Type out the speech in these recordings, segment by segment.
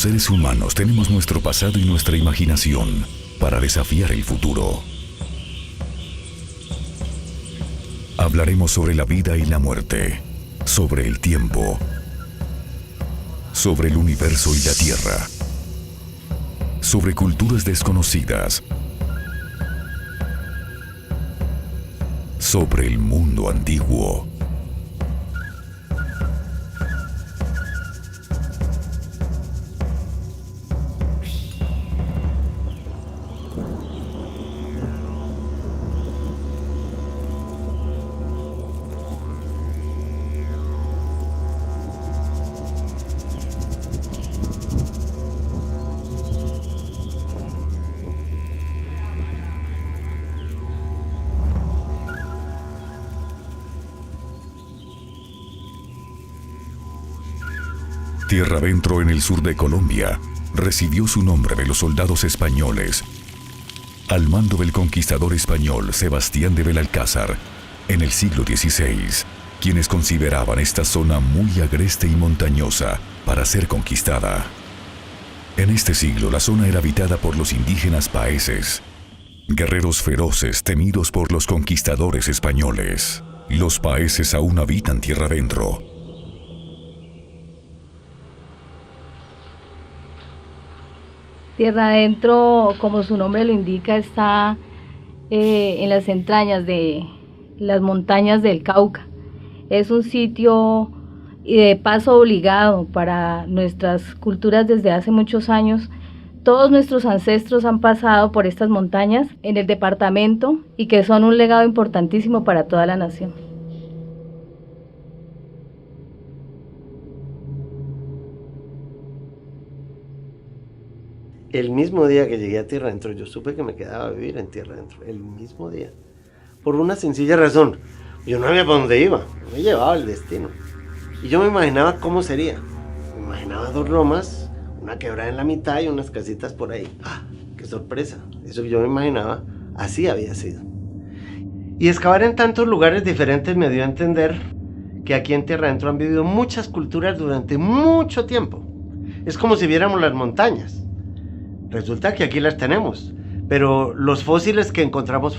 seres humanos tenemos nuestro pasado y nuestra imaginación para desafiar el futuro. Hablaremos sobre la vida y la muerte, sobre el tiempo, sobre el universo y la Tierra, sobre culturas desconocidas, sobre el mundo antiguo. Tierra adentro, en el sur de Colombia, recibió su nombre de los soldados españoles, al mando del conquistador español Sebastián de Belalcázar, en el siglo XVI, quienes consideraban esta zona muy agreste y montañosa para ser conquistada. En este siglo la zona era habitada por los indígenas paeses, guerreros feroces temidos por los conquistadores españoles. Los paeses aún habitan tierra adentro. Tierra adentro, como su nombre lo indica, está en las entrañas de las montañas del Cauca. Es un sitio de paso obligado para nuestras culturas desde hace muchos años. Todos nuestros ancestros han pasado por estas montañas en el departamento y que son un legado importantísimo para toda la nación. El mismo día que llegué a Tierra Adentro, yo supe que me quedaba a vivir en Tierra Adentro, el mismo día. Por una sencilla razón, yo no sabía para dónde iba, me llevaba el destino. Y yo me imaginaba cómo sería. Me imaginaba 2 lomas, una quebrada en la mitad y unas casitas por ahí. ¡Ah, qué sorpresa! Eso que yo me imaginaba, así había sido. Y excavar en tantos lugares diferentes me dio a entender que aquí en Tierra Adentro han vivido muchas culturas durante mucho tiempo. Es como si viéramos las montañas. Resulta que aquí las tenemos, pero los fósiles que encontramos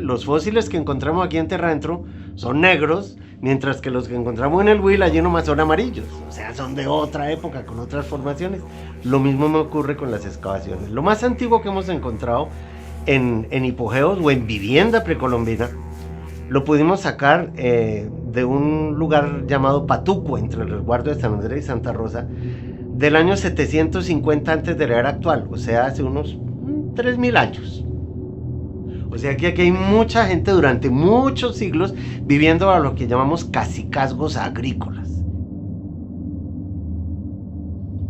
los fósiles que encontramos aquí en Tierra Adentro son negros, mientras que los que encontramos en el Huila allí nomás son amarillos, o sea, son de otra época, con otras formaciones. Lo mismo me ocurre con las excavaciones. Lo más antiguo que hemos encontrado en hipogeos o en vivienda precolombina, lo pudimos sacar de un lugar llamado Patuco, entre el resguardo de San Andrés y Santa Rosa, del año 750 antes de la era actual, o sea, hace unos 3000 años. O sea que aquí hay mucha gente durante muchos siglos viviendo a lo que llamamos cacicazgos agrícolas.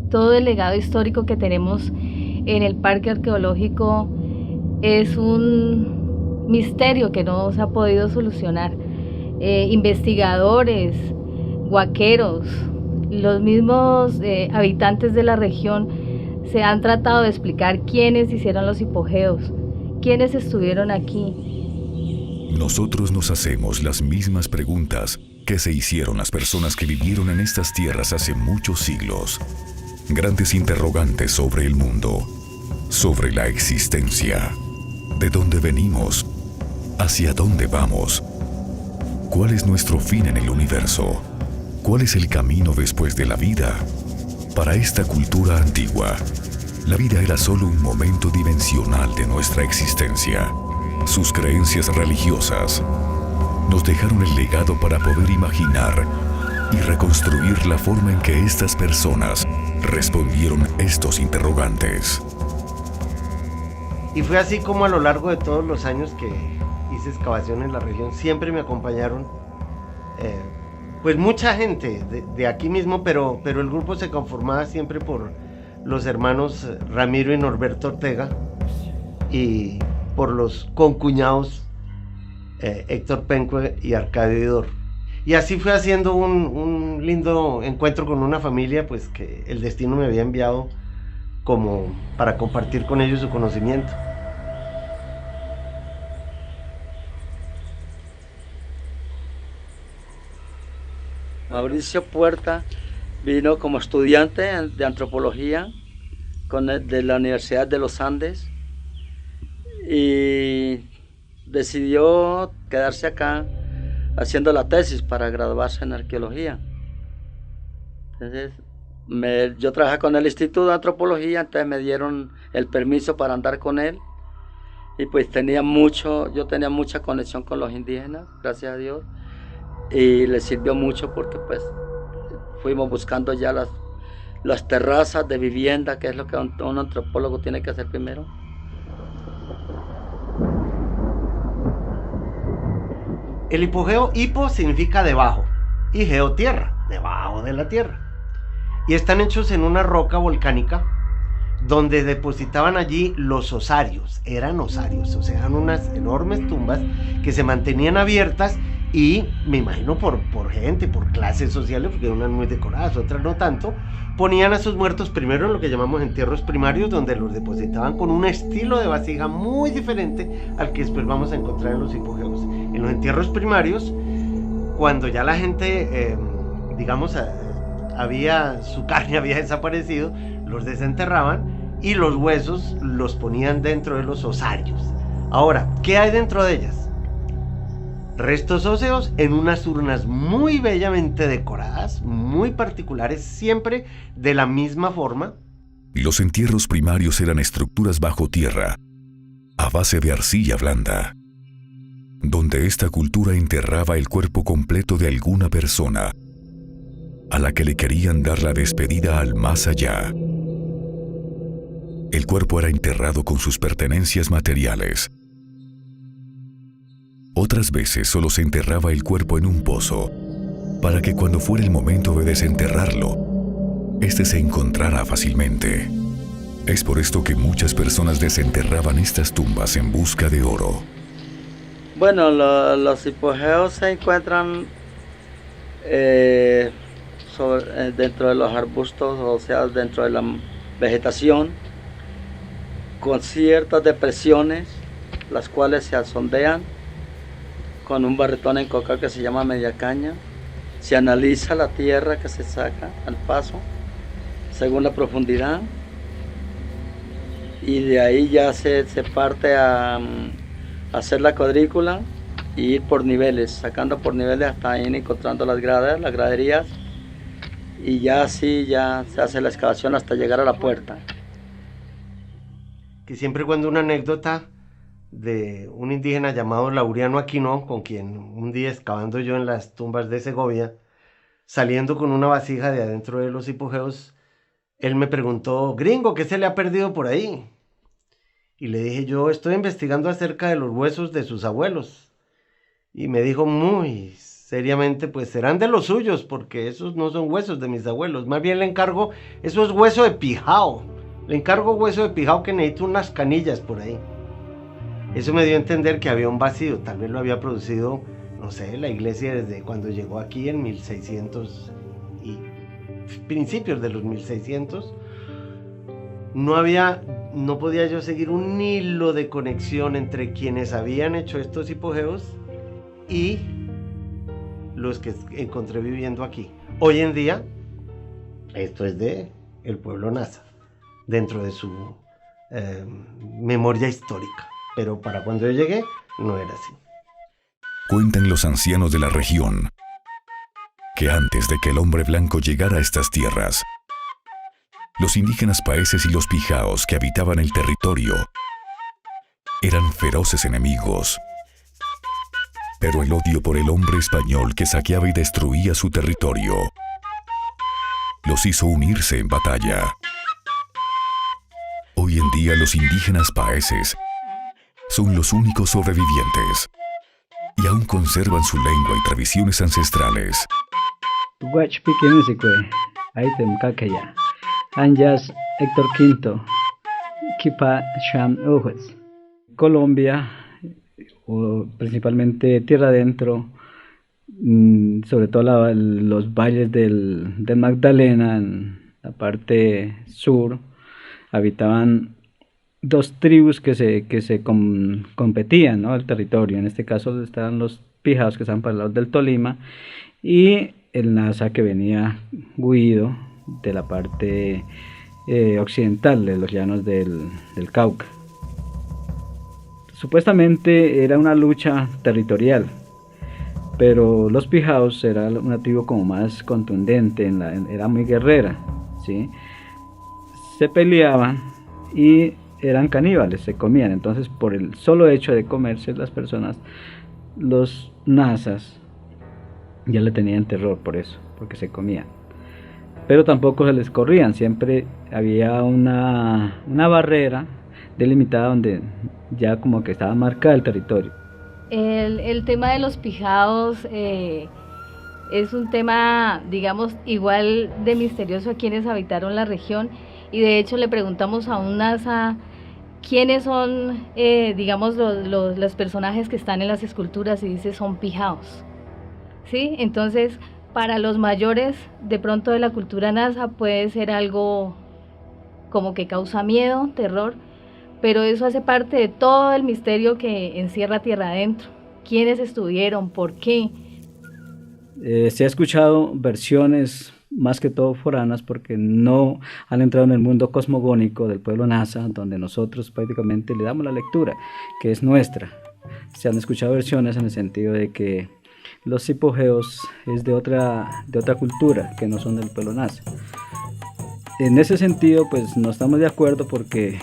Todo el legado histórico que tenemos en el parque arqueológico es un misterio que no se ha podido solucionar. Investigadores, huaqueros, los mismos habitantes de la región se han tratado de explicar quiénes hicieron los hipogeos, quiénes estuvieron aquí. Nosotros nos hacemos las mismas preguntas que se hicieron las personas que vivieron en estas tierras hace muchos siglos. Grandes interrogantes sobre el mundo, sobre la existencia, de dónde venimos, hacia dónde vamos, cuál es nuestro fin en el universo. ¿Cuál es el camino después de la vida? Para esta cultura antigua, la vida era solo un momento dimensional de nuestra existencia. Sus creencias religiosas nos dejaron el legado para poder imaginar y reconstruir la forma en que estas personas respondieron estos interrogantes. Y fue así como a lo largo de todos los años que hice excavación en la región, siempre me acompañaron pues mucha gente de aquí mismo, pero el grupo se conformaba siempre por los hermanos Ramiro y Norberto Ortega y por los concuñados Héctor Pencue y Arcadio Vidor. Y así fue haciendo un lindo encuentro con una familia pues que el destino me había enviado como para compartir con ellos su conocimiento. Mauricio Puerta vino como estudiante de antropología de la Universidad de los Andes y decidió quedarse acá haciendo la tesis para graduarse en arqueología. Entonces, yo trabajé con el Instituto de Antropología, entonces me dieron el permiso para andar con él. Y pues yo tenía mucha conexión con los indígenas, gracias a Dios. Y les sirvió mucho porque pues fuimos buscando ya las terrazas de vivienda, que es lo que un antropólogo tiene que hacer primero. El hipogeo, hipo significa debajo y geo tierra, debajo de la tierra. Y están hechos en una roca volcánica donde depositaban allí los osarios. Eran osarios, o sea, eran unas enormes tumbas que se mantenían abiertas y, me imagino por gente, por clases sociales, porque unas muy decoradas, otras no tanto, ponían a sus muertos primero en lo que llamamos entierros primarios, donde los depositaban con un estilo de vasija muy diferente al que después vamos a encontrar en los hipogeos. En los entierros primarios, cuando ya la gente, su carne había desaparecido, los desenterraban y los huesos los ponían dentro de los osarios. Ahora, ¿qué hay dentro de ellas? Restos óseos en unas urnas muy bellamente decoradas, muy particulares, siempre de la misma forma. Los entierros primarios eran estructuras bajo tierra, a base de arcilla blanda, donde esta cultura enterraba el cuerpo completo de alguna persona, a la que le querían dar la despedida al más allá. El cuerpo era enterrado con sus pertenencias materiales. Otras veces solo se enterraba el cuerpo en un pozo, para que cuando fuera el momento de desenterrarlo, este se encontrara fácilmente. Es por esto que muchas personas desenterraban estas tumbas en busca de oro. Bueno, los hipogeos se encuentran dentro de los arbustos, o sea, dentro de la vegetación, con ciertas depresiones, las cuales se sondean con un barretón en coca que se llama media caña. Se analiza la tierra que se saca al paso según la profundidad, y de ahí ya se parte a hacer la cuadrícula y ir por niveles, sacando por niveles hasta ir encontrando las graderías, y ya así ya se hace la excavación hasta llegar a la puerta. Que siempre cuento una anécdota de un indígena llamado Laureano Aquino, con quien un día excavando yo en las tumbas de Segovia, saliendo con una vasija de adentro de los hipogeos, él me preguntó: gringo, ¿qué se le ha perdido por ahí? Y le dije: yo estoy investigando acerca de los huesos de sus abuelos. Y me dijo muy seriamente: pues serán de los suyos, porque esos no son huesos de mis abuelos, más bien le encargo, eso es hueso de pijao, le encargo hueso de pijao, que necesito unas canillas por ahí. Eso me dio a entender que había un vacío, tal vez lo había producido, no sé, la iglesia desde cuando llegó aquí en 1600 y principios de los 1600. No podía yo seguir un hilo de conexión entre quienes habían hecho estos hipogeos y los que encontré viviendo aquí. Hoy en día, esto es de el pueblo Nasa, dentro de su memoria histórica. Pero para cuando yo llegué, no era así. Cuentan los ancianos de la región que antes de que el hombre blanco llegara a estas tierras, los indígenas paeses y los pijaos que habitaban el territorio eran feroces enemigos. Pero el odio por el hombre español que saqueaba y destruía su territorio los hizo unirse en batalla. Hoy en día los indígenas paeses son los únicos sobrevivientes y aún conservan su lengua y tradiciones ancestrales. Héctor Quinto, Kipa Sham Ujes. Colombia, o principalmente tierra adentro, sobre todo los valles del Magdalena, en la parte sur, habitaban dos tribus que se competían, ¿no?, el territorio. En este caso estaban los pijaos, que estaban para el lado del Tolima, y el Nasa, que venía huido de la parte occidental de los llanos del Cauca. Supuestamente era una lucha territorial, pero los pijaos era una tribu como más contundente, era muy guerrera, ¿sí? Se peleaban y eran caníbales, se comían. Entonces, por el solo hecho de comerse las personas, los nazas ya le tenían terror por eso, porque se comían. Pero tampoco se les corrían, siempre había una barrera delimitada donde ya como que estaba marcado el territorio. El tema de los pijaos es un tema, digamos, igual de misterioso a quienes habitaron la región, y de hecho le preguntamos a un NASA quiénes son, digamos, los personajes que están en las esculturas, y dice son pijaos, ¿sí? Entonces, para los mayores de pronto de la cultura NASA puede ser algo como que causa miedo, terror, pero eso hace parte de todo el misterio que encierra Tierra Adentro. ¿Quiénes estuvieron? ¿Por qué? Se ha escuchado versiones más que todo foranas, porque no han entrado en el mundo cosmogónico del pueblo NASA, donde nosotros prácticamente le damos la lectura, que es nuestra. Se han escuchado versiones en el sentido de que los hipogeos es de otra cultura, que no son del pueblo NASA. En ese sentido, pues no estamos de acuerdo, porque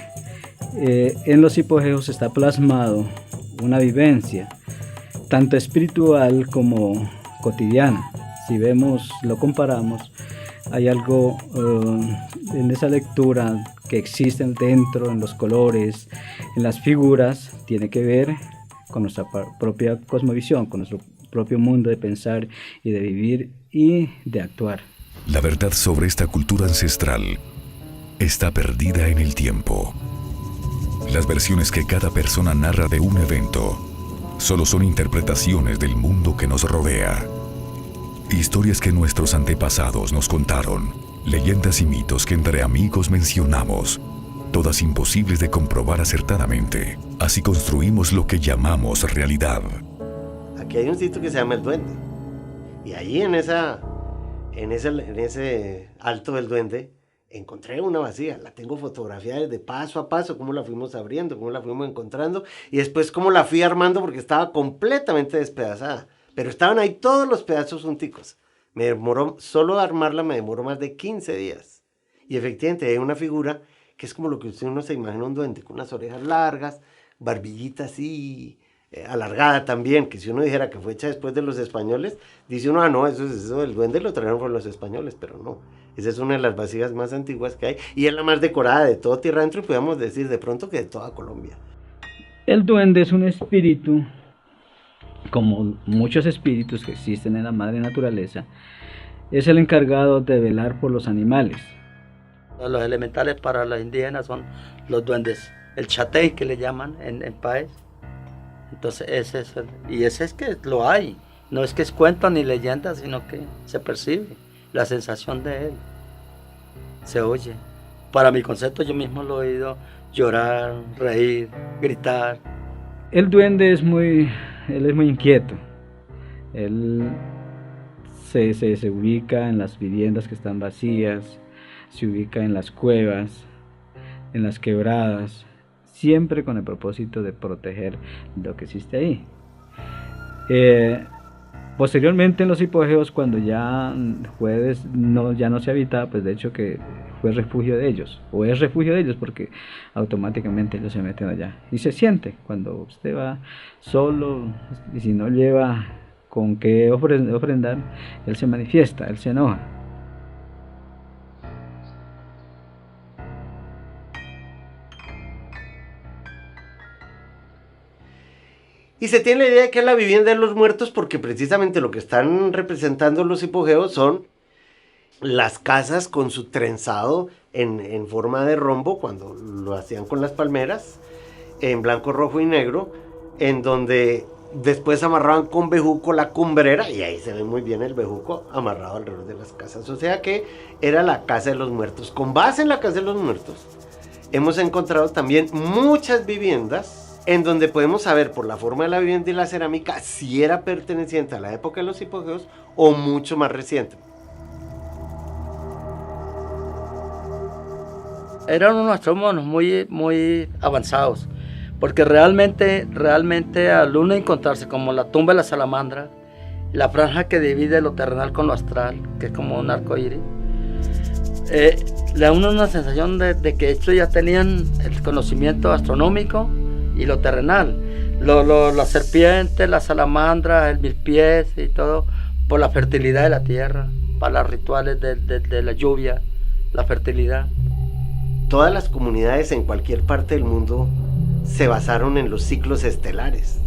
en los hipogeos está plasmado una vivencia, tanto espiritual como cotidiana. Si vemos, lo comparamos, hay algo en esa lectura que existe dentro, en los colores, en las figuras, tiene que ver con nuestra propia cosmovisión, con nuestro propio mundo de pensar y de vivir y de actuar. La verdad sobre esta cultura ancestral está perdida en el tiempo. Las versiones que cada persona narra de un evento solo son interpretaciones del mundo que nos rodea. Historias que nuestros antepasados nos contaron, leyendas y mitos que entre amigos mencionamos, todas imposibles de comprobar acertadamente. Así construimos lo que llamamos realidad. Aquí hay un sitio que se llama El Duende, y allí en ese alto del Duende encontré una vacía. La tengo fotografiada desde paso a paso, cómo la fuimos abriendo, cómo la fuimos encontrando, y después cómo la fui armando, porque estaba completamente despedazada, pero estaban ahí todos los pedazos junticos. Me demoró, solo armarla me demoró más de 15 días, y efectivamente hay una figura que es como lo que uno se imagina un duende, con unas orejas largas, barbillita así, alargada también, que si uno dijera que fue hecha después de los españoles, dice uno, no, eso del duende lo trajeron con los españoles, pero no. Esa es una de las vasijas más antiguas que hay, y es la más decorada de todo Tierra Adentro, y podemos decir de pronto que de toda Colombia. El duende es un espíritu, como muchos espíritus que existen en la madre naturaleza, es el encargado de velar por los animales. Los elementales para los indígenas son los duendes, el chatey que le llaman en país. Entonces ese es que lo hay, no es que es cuento ni leyenda, sino que se percibe la sensación de él, se oye. Para mi concepto, yo mismo lo he oído llorar, reír, gritar. El duende es muy inquieto. Él se ubica en las viviendas que están vacías, se ubica en las cuevas, en las quebradas, siempre con el propósito de proteger lo que existe ahí. Posteriormente en los hipogeos, cuando ya no se habitaba, pues de hecho que fue refugio de ellos, o es refugio de ellos, porque automáticamente ellos se meten allá. Y se siente cuando usted va solo, y si no lleva con qué ofrendar, él se manifiesta, él se enoja. Y se tiene la idea de que es la vivienda de los muertos, porque precisamente lo que están representando los hipogeos son las casas con su trenzado en forma de rombo, cuando lo hacían con las palmeras, en blanco, rojo y negro, en donde después amarraban con bejuco la cumbrera, y ahí se ve muy bien el bejuco amarrado alrededor de las casas. O sea que era la casa de los muertos. Con base en la casa de los muertos, hemos encontrado también muchas viviendas en donde podemos saber por la forma de la vivienda y la cerámica si era perteneciente a la época de los hipogeos o mucho más reciente. eran unos astrónomos muy avanzados, porque realmente al uno encontrarse como la tumba de la salamandra, la franja que divide lo terrenal con lo astral, que es como un arco iris, le da uno una sensación de que estos ya tenían el conocimiento astronómico y lo terrenal. La serpiente, la salamandra, el milpiés y todo, por la fertilidad de la tierra, para los rituales de la lluvia, la fertilidad. Todas las comunidades en cualquier parte del mundo se basaron en los ciclos estelares,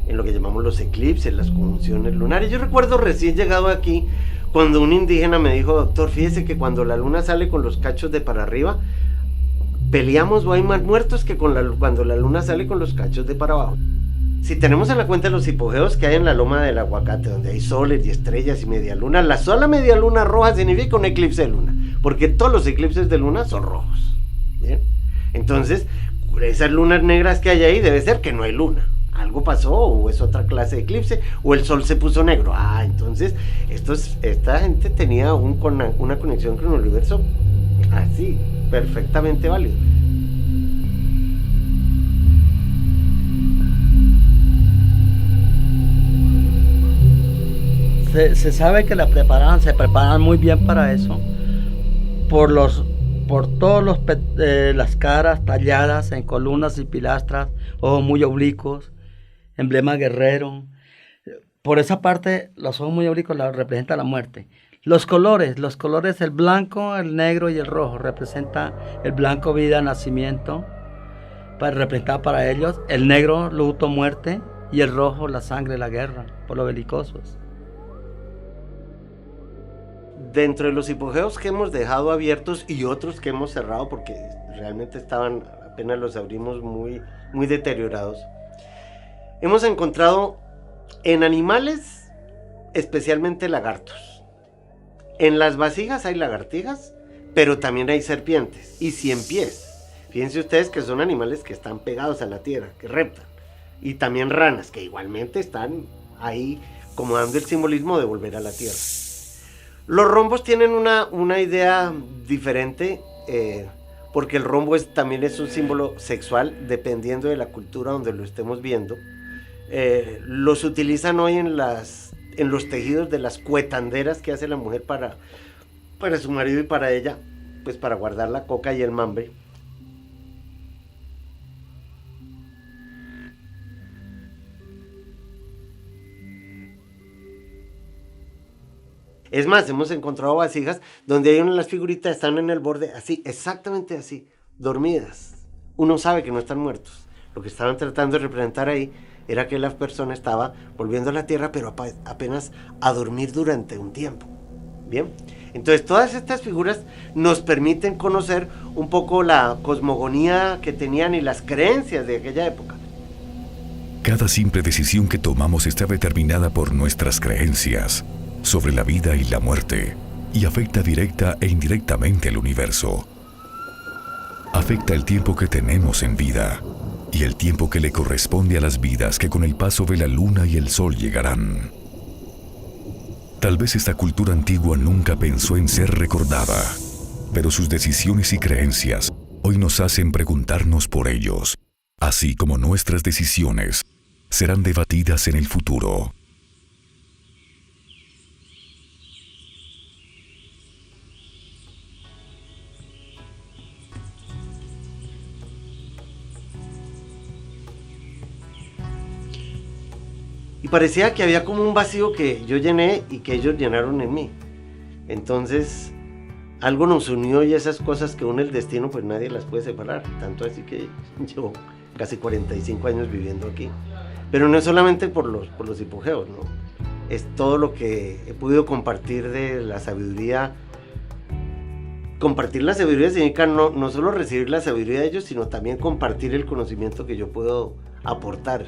en lo que llamamos los eclipses, las conjunciones lunares. Yo recuerdo recién llegado aquí, cuando un indígena me dijo: doctor, fíjese que cuando la luna sale con los cachos de para arriba, peleamos o hay más muertos que cuando la luna sale con los cachos de para abajo. Si tenemos en la cuenta los hipogeos que hay en la loma del aguacate, donde hay soles y estrellas y media luna, la sola media luna roja significa un eclipse de luna, porque todos los eclipses de luna son rojos. ¿Bien? Entonces, esas lunas negras que hay ahí debe ser que no hay luna. Algo pasó, o es otra clase de eclipse, o el sol se puso negro. Entonces esta gente tenía una conexión con el universo así, perfectamente válido. Se sabe que se preparan muy bien para eso, por todas las caras talladas en columnas y pilastras, ojos muy oblicuos, emblema guerrero. Por esa parte, los ojos muy oblicuos representan la muerte. Los colores, el blanco, el negro y el rojo, representa el blanco, vida, nacimiento, representado para ellos, el negro, luto, muerte, y el rojo, la sangre, la guerra, por los belicosos. Dentro de los hipogeos que hemos dejado abiertos y otros que hemos cerrado porque realmente estaban, apenas los abrimos, muy deteriorados, hemos encontrado en animales, especialmente lagartos. En las vasijas hay lagartijas, pero también hay serpientes y ciempiés. Fíjense ustedes que son animales que están pegados a la tierra, que reptan. Y también ranas, que igualmente están ahí como dando el simbolismo de volver a la tierra. Los rombos tienen una idea diferente, porque el rombo también es un símbolo sexual, dependiendo de la cultura donde lo estemos viendo. Los utilizan hoy en los tejidos de las cuetanderas que hace la mujer para su marido y para ella, pues para guardar la coca y el mambre. Es más, hemos encontrado vasijas donde hay una de las figuritas, están en el borde, así, exactamente así, dormidas. Uno sabe que no están muertos. Lo que estaban tratando de representar ahí era que la persona estaba volviendo a la tierra, pero apenas a dormir durante un tiempo. Bien, entonces todas estas figuras nos permiten conocer un poco la cosmogonía que tenían y las creencias de aquella época. Cada simple decisión que tomamos está determinada por nuestras creencias sobre la vida y la muerte, y afecta directa e indirectamente al universo. Afecta el tiempo que tenemos en vida y el tiempo que le corresponde a las vidas que con el paso de la luna y el sol llegarán. Tal vez esta cultura antigua nunca pensó en ser recordada, pero sus decisiones y creencias hoy nos hacen preguntarnos por ellos, así como nuestras decisiones serán debatidas en el futuro. Y parecía que había como un vacío que yo llené y que ellos llenaron en mí. Entonces, algo nos unió, y esas cosas que une el destino, pues nadie las puede separar. Tanto así que llevo casi 45 años viviendo aquí. Pero no es solamente por los hipogeos, ¿no? Es todo lo que he podido compartir de la sabiduría. Compartir la sabiduría significa no solo recibir la sabiduría de ellos, sino también compartir el conocimiento que yo puedo aportar.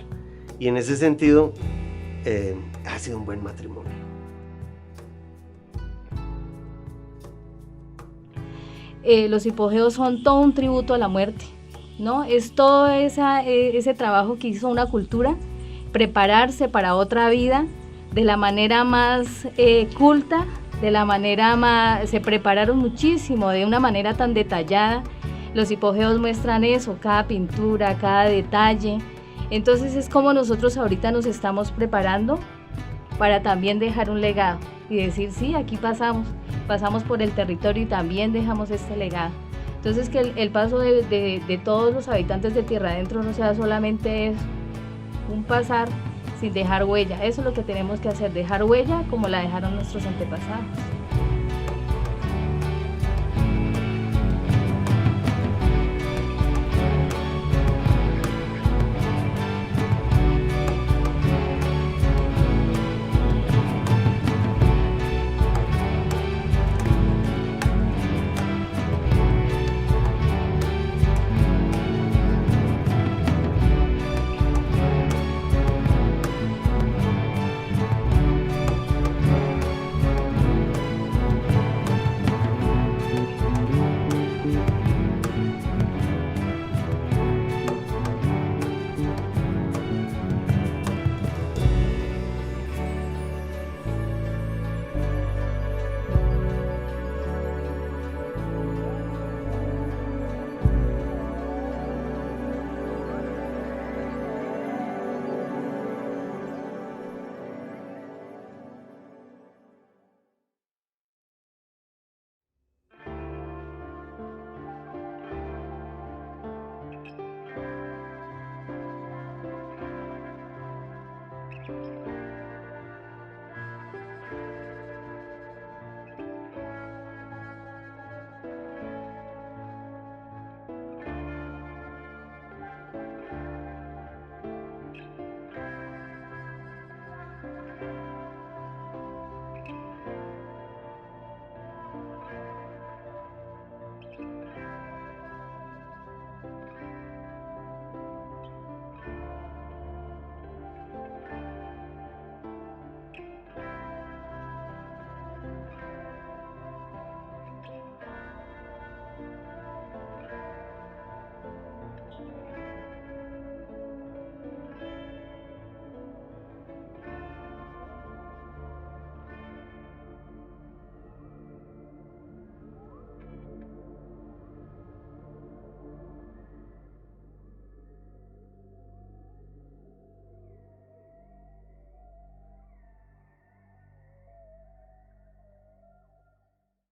Y en ese sentido, ha sido un buen matrimonio. Los hipogeos son todo un tributo a la muerte, ¿no? Es todo ese trabajo que hizo una cultura, prepararse para otra vida de la manera más culta, de la manera más, se prepararon muchísimo, de una manera tan detallada. Los hipogeos muestran eso, cada pintura, cada detalle. Entonces es como nosotros ahorita nos estamos preparando para también dejar un legado y decir, sí, aquí pasamos por el territorio y también dejamos este legado. Entonces que el paso de todos los habitantes de Tierra Adentro no sea solamente eso, un pasar sin dejar huella. Eso es lo que tenemos que hacer, dejar huella como la dejaron nuestros antepasados.